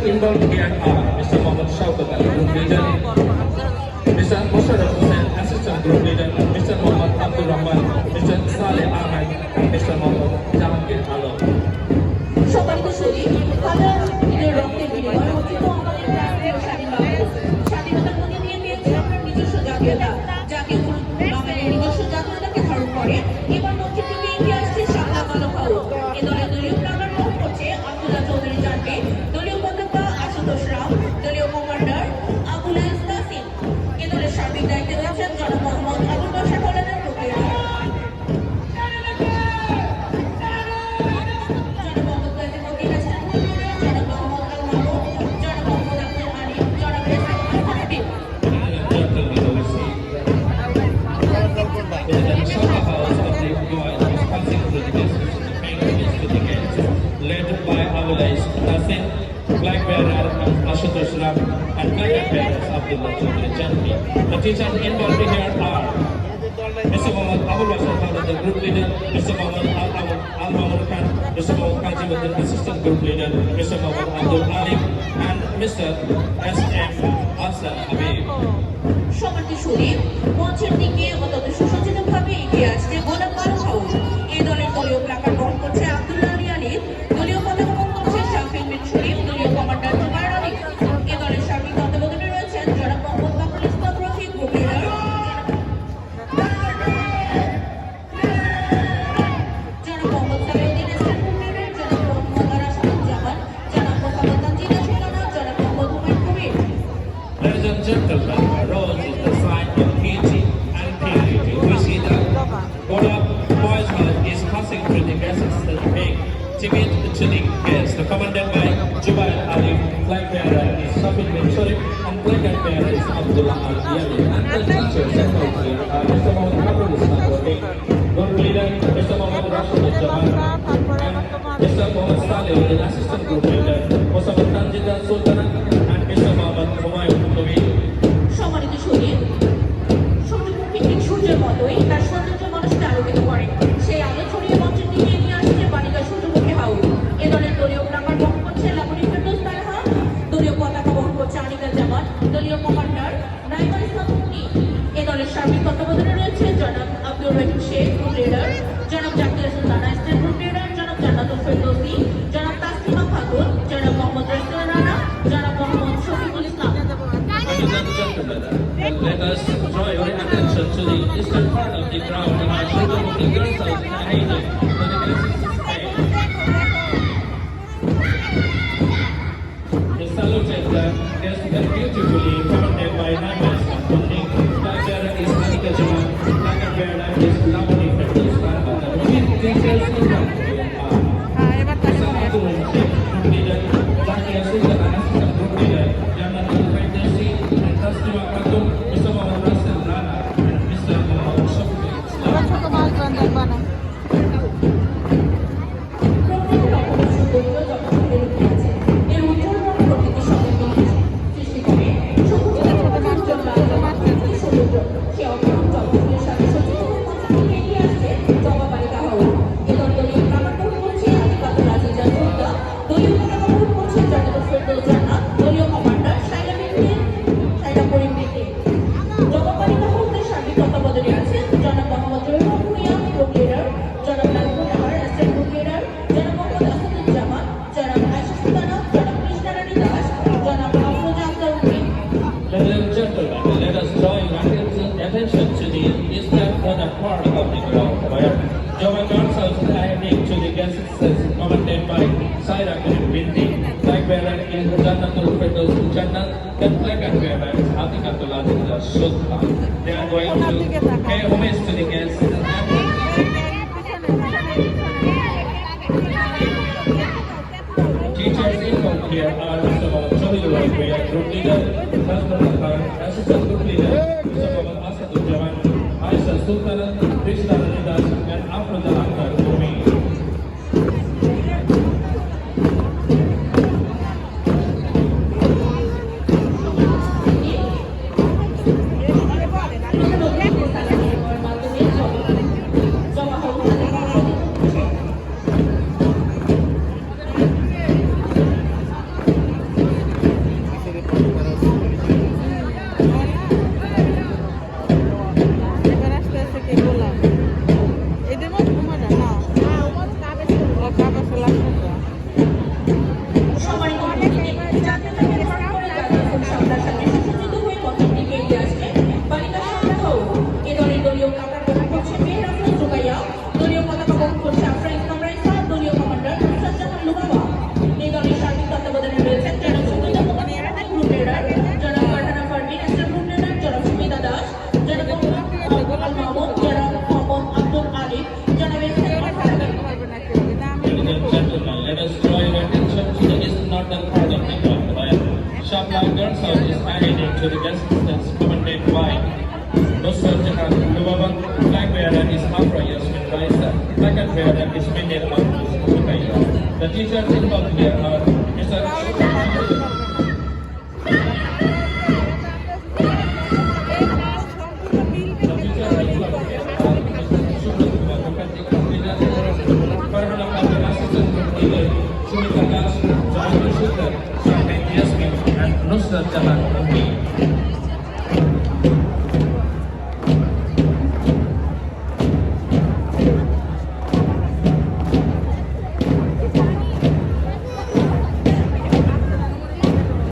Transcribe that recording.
involved here are Mr. Mohammad Shaukat Ali, Group Leader, Mr. Musharraf Hussain, Assistant Group Leader, Mr. Mohammad Abdul Rahman, Mr. Saleh Ahmed, and Mr. Mohammad Jahangir Alam. সম্মানিত সচিব, হাজার রক্তের বিনিময়ে অর্জিত আমাদের রাষ্ট্রীয় স্বাধীনতার মধ্যে দিয়ে দিয়েছে আমরা নিজস্ব জাতীয়তা, যাকে বাঙালির নিজস্ব জাতীয়তাকে ধারণ করে এবার মঞ্চের দিকে এগিয়ে আসছে শাপলা কালো খাও। এ দলের দলীয় প্লাগার বহন করছে আব্দুল্লাহ চৌধুরী জানবে, দলীয় পতাকা আশুতোষ রাম, দলীয় কমান্ডার আবুল আইস কাসিম। এ দলের সার্বিক দায়িত্বে রয়েছেন জনাব মোহাম্মদ আবুল বাশার কল্যাণের প্রক্রিয়া। Flag bearer Ashutosh Ram and flag bearers Abdullah Chaudhry Janvi. The teachers involved here are Mr. Mohammad Abul Bashar Khan, the group leader, Mr. Mohammad Al Mahmud Khan, Mr. Mohammad Kajimuddin, assistant group leader, Mr. Mohammad Abdul Alim, and Mr. S.M. Hassan Habib. সম্মানিত শরীফ, মঞ্চের দিকে অত্যন্ত সুসজ্জিতভাবে এগিয়ে আসছে গোলাপ কালো house. এই দলের দলীয় প্লাকার্ড বহন করছে আব্দুল্লাহ আলী আলী, দলীয় পতাকা বহন করছে শাফিল বিন শরীফ, দলীয় কমান্ডার জুবায়ের আলী। এই দলের সার্বিক তত্ত্বাবধানে রয়েছেন জনাব মোহাম্মদ বাবুল ইসলাম রফিক, গ্রুপ লিডার, জনাব মোহাম্মদ সালাউদ্দিন ইসলাম, গ্রুপ লিডার, জনাব মোহাম্মদ আরাশাদুজ্জামান, জনাব মোহাম্মদ তানজিদা সুলতানা, জনাব Mohammad Humayun Kabir. Ladies and gentlemen, rose is the sign of piety and purity. We see that Golab Boys Hall is passing through the gases that make timid to the guests. Commanded by Jubair Ali, flag bearer is Shafin bin Sharif, and flag bearer is Abdullah Al-Yali. And the teachers and here are Mr. Mohammad Abdul Islam Rafiq, group leader, Mr. Mohammad Rashid Jamal, and Mr. Mohammad Saleh, the assistant group leader, Mr. Tanjida Sultana, and Mr. Mohammad Humayun Kobir. সম্মানিত শরীফ, সূর্যমুখী ঠিক সূর্যের মতোই তার সৌন্দর্য মানুষকে আলোকিত করে। সেই আলো ছড়িয়ে মঞ্চের দিকে এগিয়ে আসছে বালিকা সূর্যমুখী হাউস। এ দলের দলীয় প্লাকার্ড বহন করছে লাবণী ফেরদৌস তানহা, দলীয় পতাকা বহন করছে আনিকা জামান, দলীয় কমান্ডার নাইমা ইসলাম মুন্নি। এ দলের সার্বিক তত্ত্বাবধানে রয়েছে জনাব আব্দুর রহিম শেখ, গ্রুপ লিডার, জনাব জাকির সুলতানা ইসলাম, গ্রুপ লিডার, জনাব জান্নাতুল ফেরদৌসি, জনাব তাসলিমা খাতুন, জনাব মোহাম্মদ রাসেল রানা, জনাব Mohammad Shafiqul Islam. Ladies and gentlemen, let us draw your attention to the eastern part of the ground and our children of the girls house in Haiti for the basic display. The saluted guests were beautifully commanded by Namas and Funding. Flag bearer is Anika Jamal, flag bearer is Lamoni Ferdous Farha. The chief teachers in the Mr. Abdul Sheikh, group leader, Zakia Sultan, assistant group leader, Jannatul Firdausi, and Tasliwa Khatun, Mr. Mohammad Rasul Rana, and Mr. Mohammad Shafii Islam. Ladies and gentlemen, let us draw your attention to the eastern northern part of the ground where Java Girls House is heading to the guest commanded by Saira Kurim Binti, flag bearer is Jannatul Firdaus Jannat, and flag bearer is Atikatul Adillah Sultan. They are going to pay homage to the guests. Teachers involved here are Mr. Mohammad Shahidullah, group leader, Hasbullah Khan, assistant group leader, Mr. Mohammad Asaduzzaman, Aisha Sultana, Krishna Ranidas, and Afroza Akhtar Kumi. to the guest assistants commanded by Nusrat Jahan Lubabang, flag bearer is Afra Yasmin Raisa, second bearer is Mindel Abdus Mutaiya. The teachers involved here are Mr. Nusrat Jahan